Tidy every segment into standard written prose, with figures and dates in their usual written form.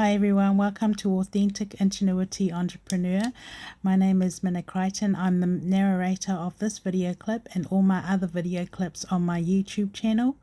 Hi everyone, welcome to Authentic Ingenuity Entrepreneur. My name is Minna Crichton. I'm the narrator of this video clip and all my other video clips on my YouTube channel.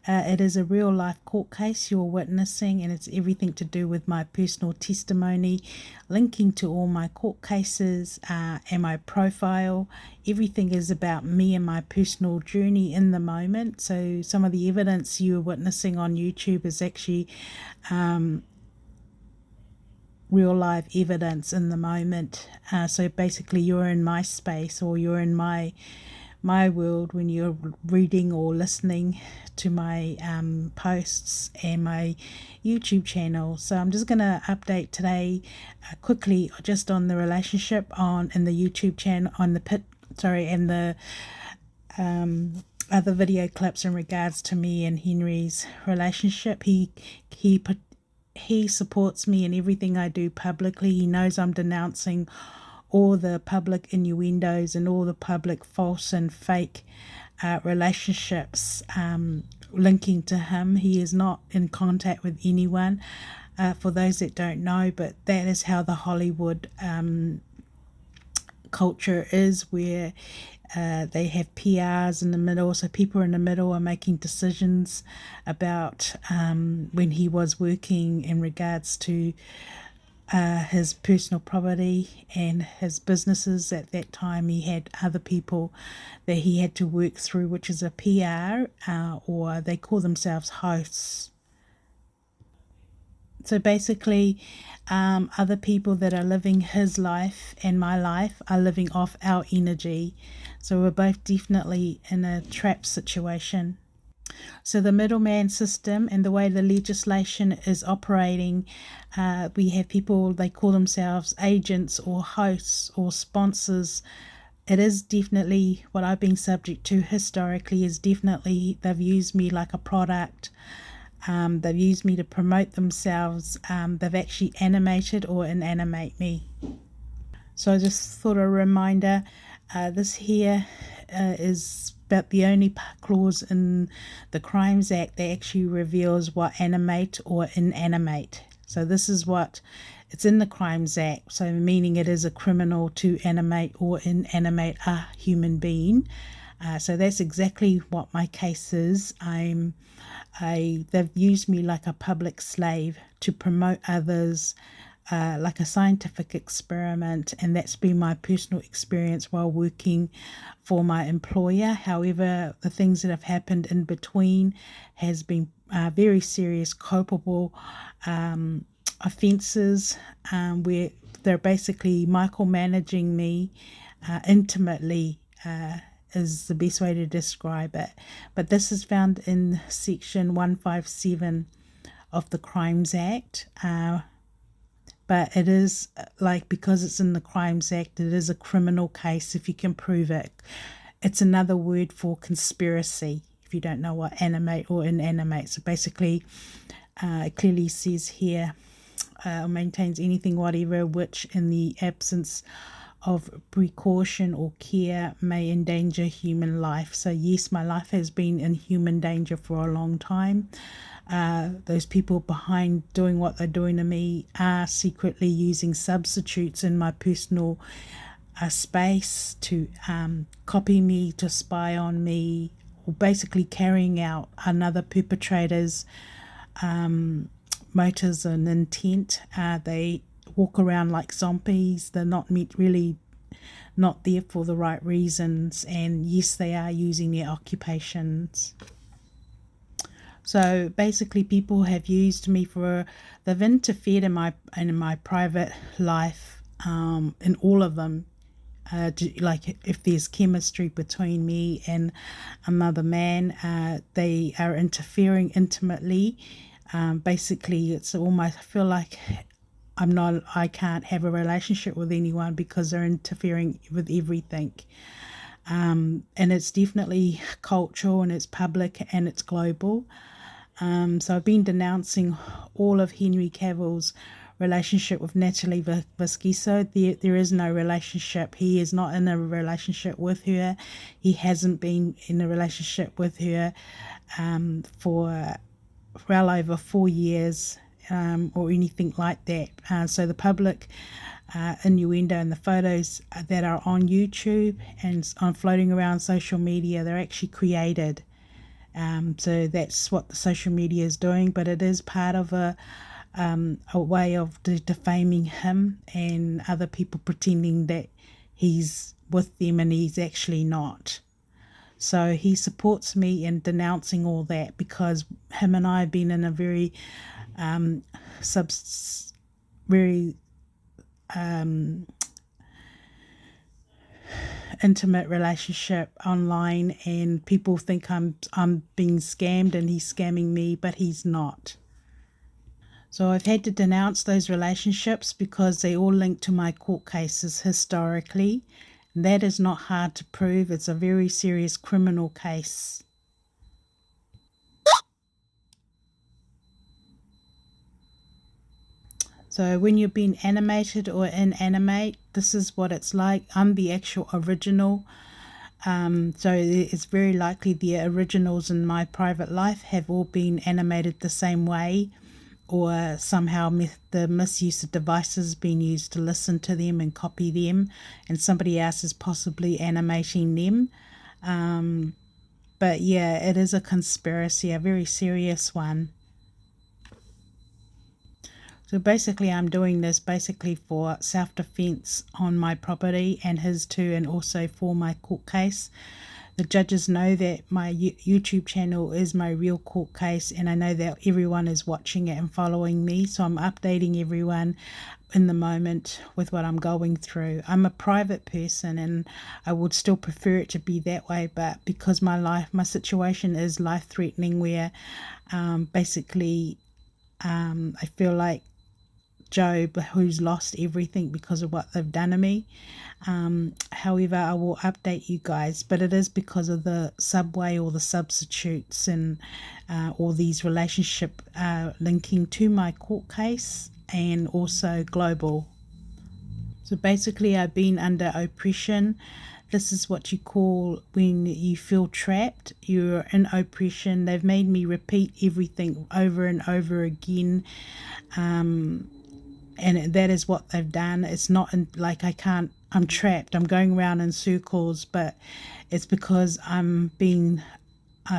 It is a real life court case you're witnessing, and it's everything to do with my personal testimony, linking to all my court cases and my profile. Everything is about me and my personal journey in the moment. So some of the evidence you're witnessing on YouTube is actually real life evidence in the moment. So basically you're in my space, or you're in my world when you're reading or listening to my posts and my YouTube channel. So I'm just going to update today quickly just on the relationship in the YouTube channel, on the and the other video clips in regards to me and Henry's relationship. He supports me in everything I do publicly. He knows I'm denouncing all the public innuendos and all the public false and fake relationships linking to him. He is not in contact with anyone, for those that don't know, but that is how the Hollywood culture is, where they have PRs in the middle, so people in the middle are making decisions about when he was working in regards to his personal property and his businesses. At that time he had other people that he had to work through, which is a PR, or they call themselves hosts. So basically, other people that are living his life and my life are living off our energy. So we're both definitely in a trap situation. So the middleman system and the way the legislation is operating, we have people, they call themselves agents or hosts or sponsors. It is definitely what I've been subject to historically, is definitely they've used me like a product. They've used me to promote themselves. They've actually animated or inanimate me. So I just thought a reminder, this here is about the only clause in the Crimes Act that actually reveals what animate or inanimate. So this is what it's in the Crimes Act, so meaning it is a criminal to animate or inanimate a human being. So that's exactly what my case is. They've used me like a public slave to promote others, like a scientific experiment, and that's been my personal experience while working for my employer. However, the things that have happened in between has been very serious, culpable offences, where they're basically micromanaging me intimately, is the best way to describe it. But this is found in section 157 of the Crimes Act. But it is because it's in the Crimes Act, it is a criminal case if you can prove it. It's another word for conspiracy, if you don't know what animate or inanimate. So basically, it clearly says here, maintains anything whatever which in the absence of precaution or care may endanger human life. So yes, my life has been in human danger for a long time. Those people behind doing what they're doing to me are secretly using substitutes in my personal space to copy me, to spy on me, or basically carrying out another perpetrator's motives and intent. They walk around like zombies. They're not there for the right reasons, and yes, they are using their occupations. So basically, people have used me they've interfered in my private life, in all of them. Like if there's chemistry between me and another man, they are interfering intimately. Basically, it's almost, I feel like I can't have a relationship with anyone because they're interfering with everything. And it's definitely cultural, and it's public, and it's global. So I've been denouncing all of Henry Cavill's relationship with Natalie Vasquiso. There is no relationship. He is not in a relationship with her. He hasn't been in a relationship with her for well over 4 years. or anything like that. So the public innuendo and the photos that are on YouTube and on floating around social media, they're actually created. So that's what the social media is doing, but it is part of a way of defaming him and other people, pretending that he's with them and he's actually not. So he supports me in denouncing all that, because him and I have been in a very intimate relationship online, and people think I'm being scammed and he's scamming me, but he's not. So I've had to denounce those relationships because they all link to my court cases historically. That is not hard to prove. It's a very serious criminal case. So when you're being animated or inanimate, this is what it's like. I'm the actual original. So it's very likely the originals in my private life have all been animated the same way, or somehow the misuse of devices being used to listen to them and copy them, and somebody else is possibly animating them. But yeah, it is a conspiracy, a very serious one. So basically I'm doing this basically for self-defense on my property and his too, and also for my court case. The judges know that my YouTube channel is my real court case, and I know that everyone is watching it and following me, so I'm updating everyone in the moment with what I'm going through. I'm a private person and I would still prefer it to be that way, but because my situation is life-threatening, where basically I feel like Job, who's lost everything because of what they've done to me. However, I will update you guys, but it is because of the subway or the substitutes and all these relationship linking to my court case, and also global. So basically I've been under oppression. This is what you call when you feel trapped. You're in oppression. They've made me repeat everything over and over again. And that is what they've done. It's not like I'm trapped, I'm going around in circles, but it's because I'm being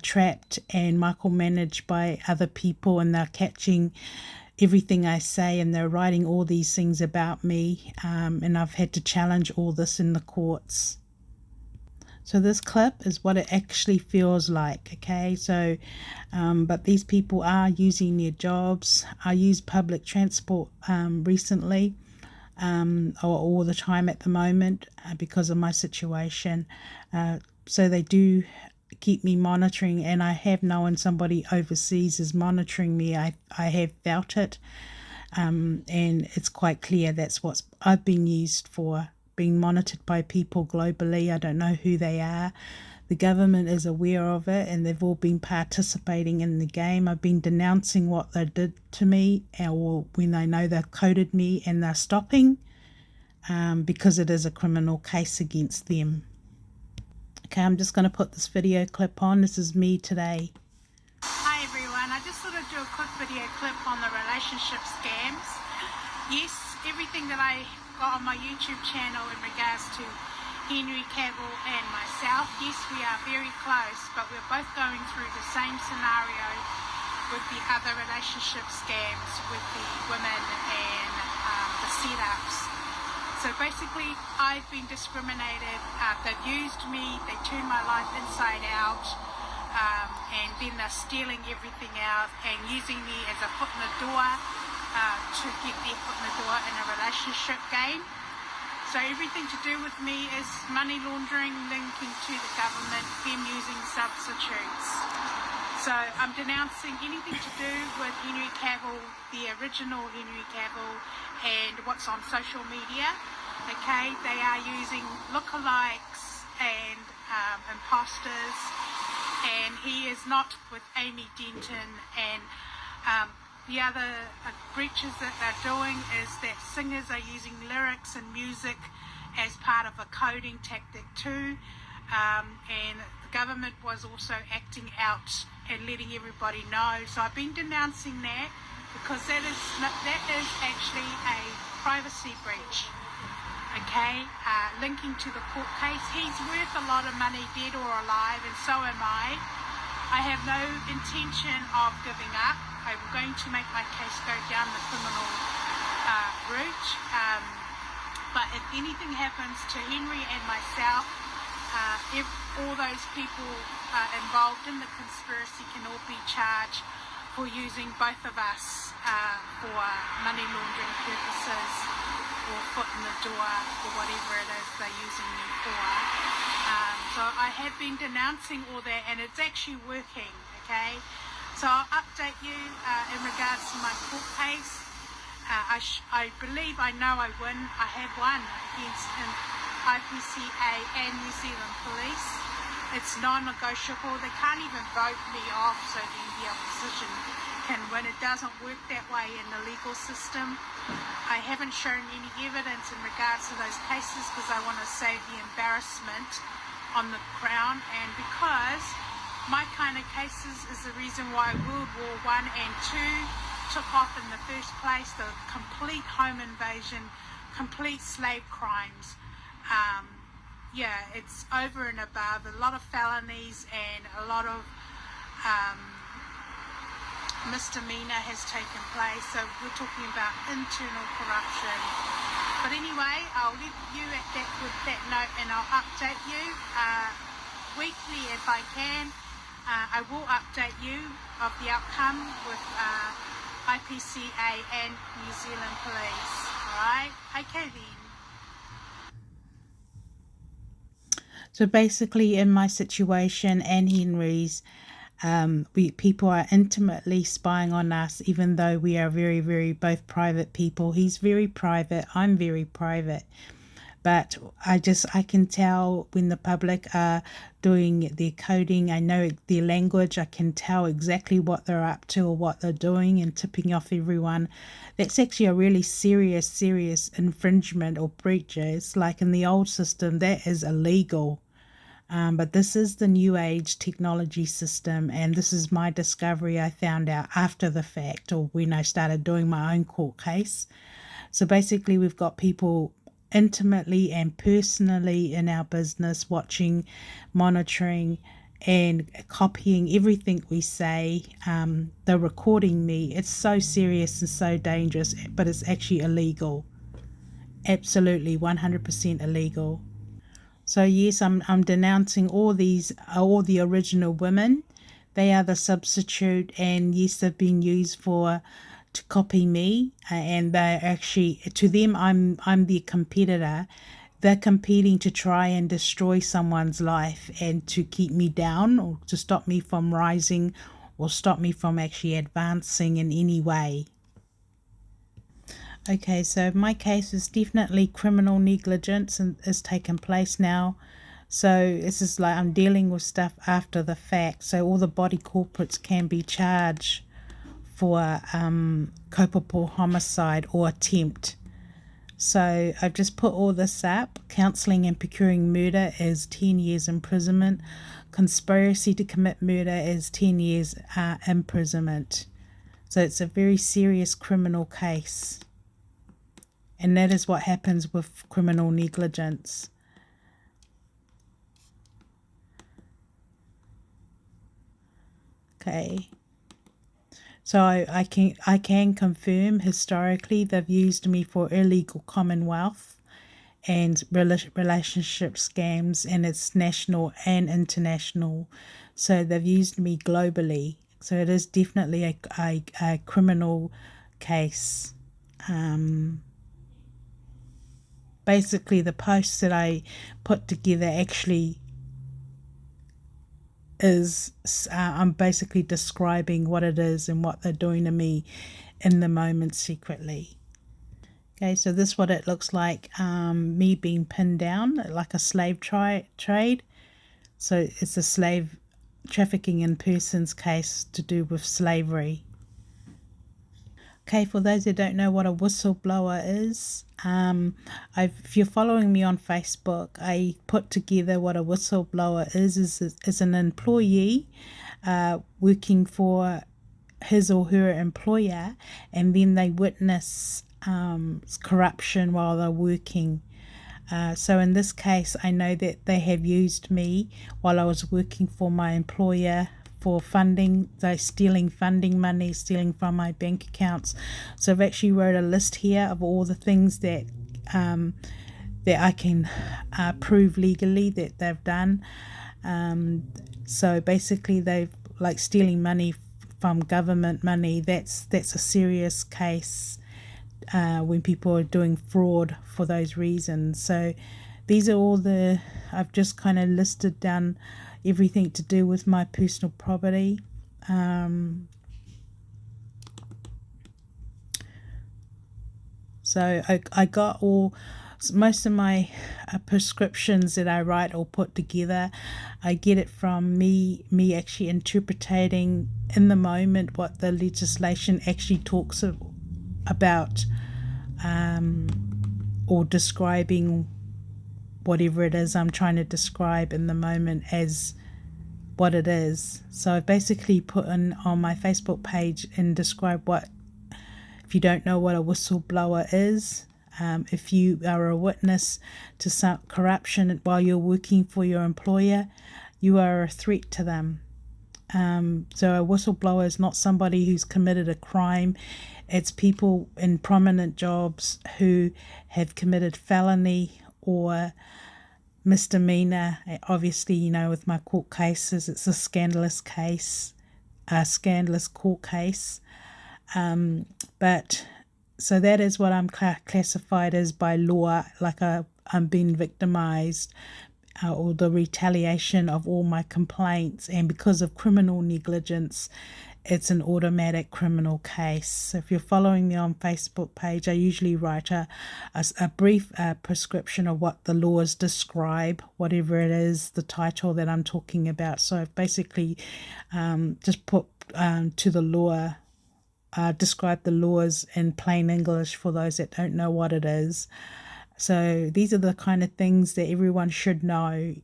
trapped and micromanaged by other people, and they're catching everything I say, and they're writing all these things about me, and I've had to challenge all this in the courts. So this clip is what it actually feels like, okay? So, but these people are using their jobs. I use public transport recently, or all the time at the moment, because of my situation. So they do keep me monitoring, and I have known somebody overseas is monitoring me. I have felt it, and it's quite clear that's what I've been used for. Being monitored by people globally. I don't know who they are. The government is aware of it, and they've all been participating in the game. I've been denouncing what they did to me, or when they know they've coded me and they're stopping, because it is a criminal case against them. Okay, I'm just going to put this video clip on. This is me today. Hi everyone, I just thought I'd do a quick video clip on the relationship scams. Yes, everything that I got on my YouTube channel in regards to Henry Cavill and myself, yes, we are very close, but we're both going through the same scenario with the other relationship scams with the women and the setups. So basically I've been discriminated. They've used me, they turned my life inside out, and then they're stealing everything out and using me as a foot in the door to get their foot in the door in a relationship game. So everything to do with me is money laundering, linking to the government, them using substitutes. So I'm denouncing anything to do with Henry Cavill, the original Henry Cavill, and what's on social media. Okay, they are using lookalikes and imposters, and he is not with Amy Denton. And the other breaches that they're doing is that singers are using lyrics and music as part of a coding tactic too, and the government was also acting out and letting everybody know. So I've been denouncing that. because that is actually a privacy breach. Okay, linking to the court case, he's worth a lot of money, dead or alive, and so am I. I have no intention of giving up. I'm going to make my case go down the criminal route. But if anything happens to Henry and myself, if all those people involved in the conspiracy can all be charged for using both of us for money laundering purposes, or foot in the door, or whatever it is they're using me for. So I have been denouncing all that, and it's actually working, okay? So I'll update you in regards to my court case. I believe I know I win. I have won against IPCA and New Zealand Police. It's non-negotiable. They can't even vote me off so then the opposition can win. It doesn't work that way in the legal system. I haven't shown any evidence in regards to those cases because I want to save the embarrassment on the Crown, and because my kind of cases is the reason why World War I and II took off in the first place, the complete home invasion, complete slave crimes. Yeah, it's over and above, a lot of felonies and a lot of misdemeanor has taken place, so we're talking about internal corruption. But anyway, I'll leave you at that with that note, and I'll update you weekly if I can. I will update you of the outcome with IPCA and New Zealand Police. Alright? Okay then. So basically, in my situation and Henry's, people are intimately spying on us, even though we are very, very both private people. He's very private. I'm very private. But I can tell when the public are doing their coding. I know their language. I can tell exactly what they're up to or what they're doing and tipping off everyone. That's actually a really serious infringement or breaches. Like in the old system, that is illegal. But this is the new age technology system, and this is my discovery I found out after the fact, or when I started doing my own court case. So basically we've got people intimately and personally in our business watching, monitoring and copying everything we say. They're recording me. It's so serious and so dangerous, but it's actually illegal. Absolutely 100% illegal. So yes, I'm denouncing all the original women. They are the substitute, and yes, they've been used to copy me, and they're actually, to them, I'm their competitor. They're competing to try and destroy someone's life and to keep me down, or to stop me from rising, or stop me from actually advancing in any way. Okay, so my case is definitely criminal negligence and is taking place now. So this is like I'm dealing with stuff after the fact. So all the body corporates can be charged for culpable homicide or attempt. So I've just put all this up. Counselling and procuring murder is 10 years imprisonment. Conspiracy to commit murder is 10 years imprisonment. So it's a very serious criminal case. And that is what happens with criminal negligence. Okay. So I can confirm historically they've used me for illegal commonwealth and relationship scams, and it's national and international. So they've used me globally. So it is definitely a criminal case. Basically, the post that I put together actually is, I'm basically describing what it is and what they're doing to me in the moment secretly. Okay, so this is what it looks like, me being pinned down like a slave trade. So it's a slave trafficking in persons case to do with slavery. Okay, for those who don't know what a whistleblower is, if you're following me on Facebook, I put together what a whistleblower is an employee working for his or her employer, and then they witness corruption while they're working. So in this case, I know that they have used me while I was working for my employer for funding. They're stealing funding money, stealing from my bank accounts. So I've actually wrote a list here of all the things that that I can prove legally that they've done. So basically, they've like stealing money from government money. That's a serious case. When people are doing fraud for those reasons. So these are all I've just kind of listed down everything to do with my personal property. So I got most of my prescriptions that I write or put together, I get it from me actually interpreting in the moment what the legislation actually talks about, or describing whatever it is I'm trying to describe in the moment as what it is. So I basically put in on my Facebook page and describe what, if you don't know what a whistleblower is, if you are a witness to some corruption while you're working for your employer, you are a threat to them. So a whistleblower is not somebody who's committed a crime. It's people in prominent jobs who have committed felony or misdemeanor. Obviously, with my court cases, it's a scandalous case, a scandalous court case. But so that is what I'm classified as by law, like I'm being victimized, or the retaliation of all my complaints. And because of criminal negligence, it's an automatic criminal case. So if you're following me on Facebook page, I usually write a brief prescription of what the laws describe, whatever it is, the title that I'm talking about. So I've basically just put to the law, describe the laws in plain English for those that don't know what it is. So these are the kind of things that everyone should know.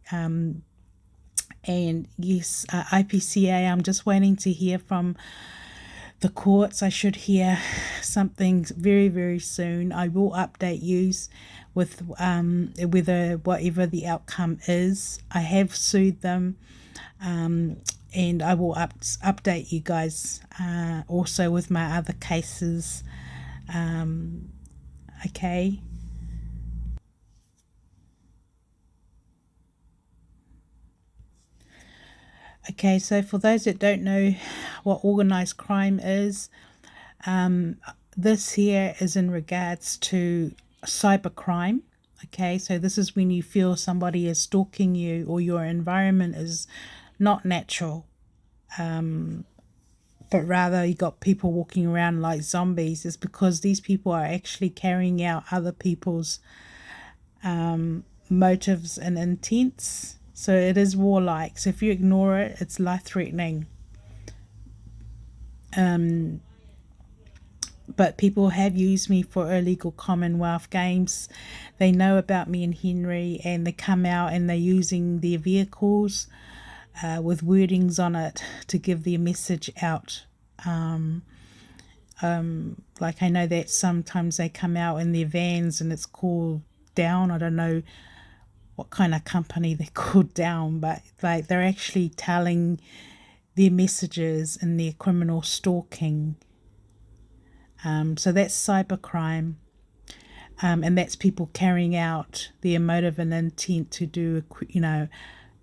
And yes, IPCA, I'm just waiting to hear from the courts. I should hear something very, very soon. I will update you with whether whatever the outcome is. I have sued them, and I will update you guys also with my other cases. Okay. Okay, so for those that don't know what organised crime is, this here is in regards to cybercrime. Okay, so this is when you feel somebody is stalking you or your environment is not natural, but rather you got people walking around like zombies. It's because these people are actually carrying out other people's motives and intents. So it is warlike. So if you ignore it, it's life-threatening. But people have used me for illegal Commonwealth games. They know about me and Henry, and they come out and they're using their vehicles with wordings on it to give their message out. Like I know that sometimes they come out in their vans and it's called Down. I don't know what kind of company they're called Down, but like they're actually telling their messages in their criminal stalking. So that's cybercrime, and that's people carrying out their motive and intent to do,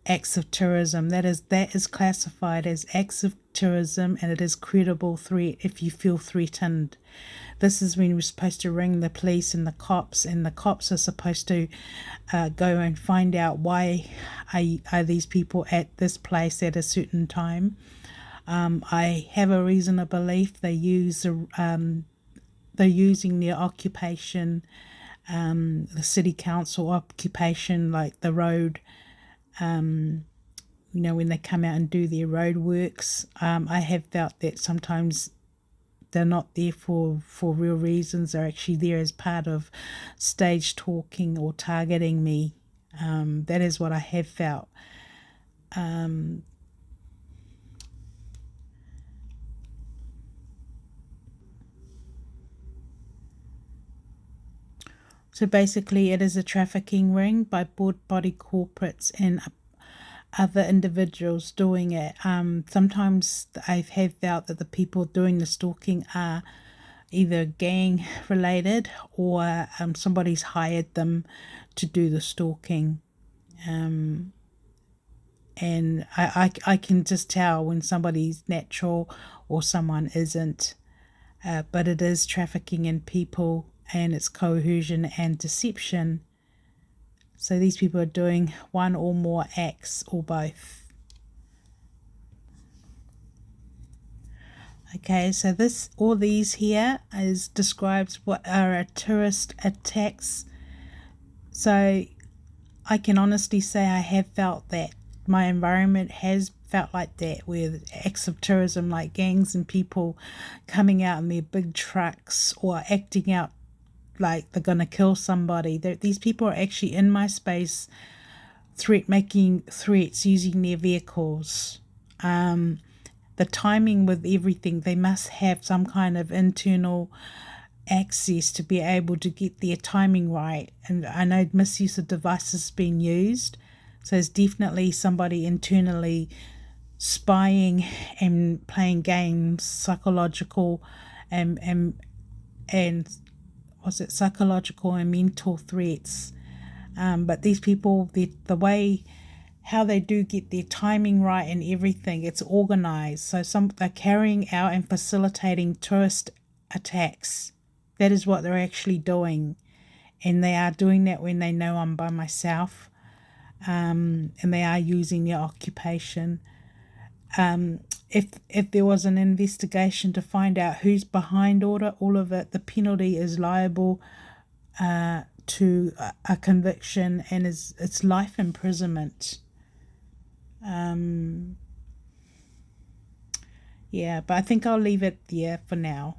acts of terrorism. That is classified as acts of terrorism, and it is credible threat if you feel threatened. This is when we're supposed to ring the police and the cops are supposed to go and find out why are these people at this place at a certain time. I have a reason to believe they're using their occupation, the city council occupation, like the road, when they come out and do their road works. I have felt that sometimes they're not there for real reasons. They're actually there as part of stage talking or targeting me. That is what I have felt. So basically, it is a trafficking ring by body corporates and other individuals doing it. Sometimes I have felt that the people doing the stalking are either gang related or somebody's hired them to do the stalking. And I can just tell when somebody's natural or someone isn't. But it is trafficking in people, and it's coercion and deception. So these people are doing one or more acts or both. Okay, so all these here describes what are a terrorist attacks. So I can honestly say I have felt that. My environment has felt like that, where acts of terrorism like gangs and people coming out in their big trucks or acting out like they're going to kill somebody. These people are actually in my space, making threats using their vehicles. The timing with everything, they must have some kind of internal access to be able to get their timing right. And I know misuse of devices being used. So it's definitely somebody internally spying and playing games, psychological and psychological and mental threats. But these people, the way how they do get their timing right and everything, it's organized. So they're carrying out and facilitating terrorist attacks. That is what they're actually doing. And they are doing that when they know I'm by myself. And they are using their occupation. If there was an investigation to find out who's behind all of it, the penalty is liable to a conviction, and it's life imprisonment. Yeah, but I think I'll leave it there for now.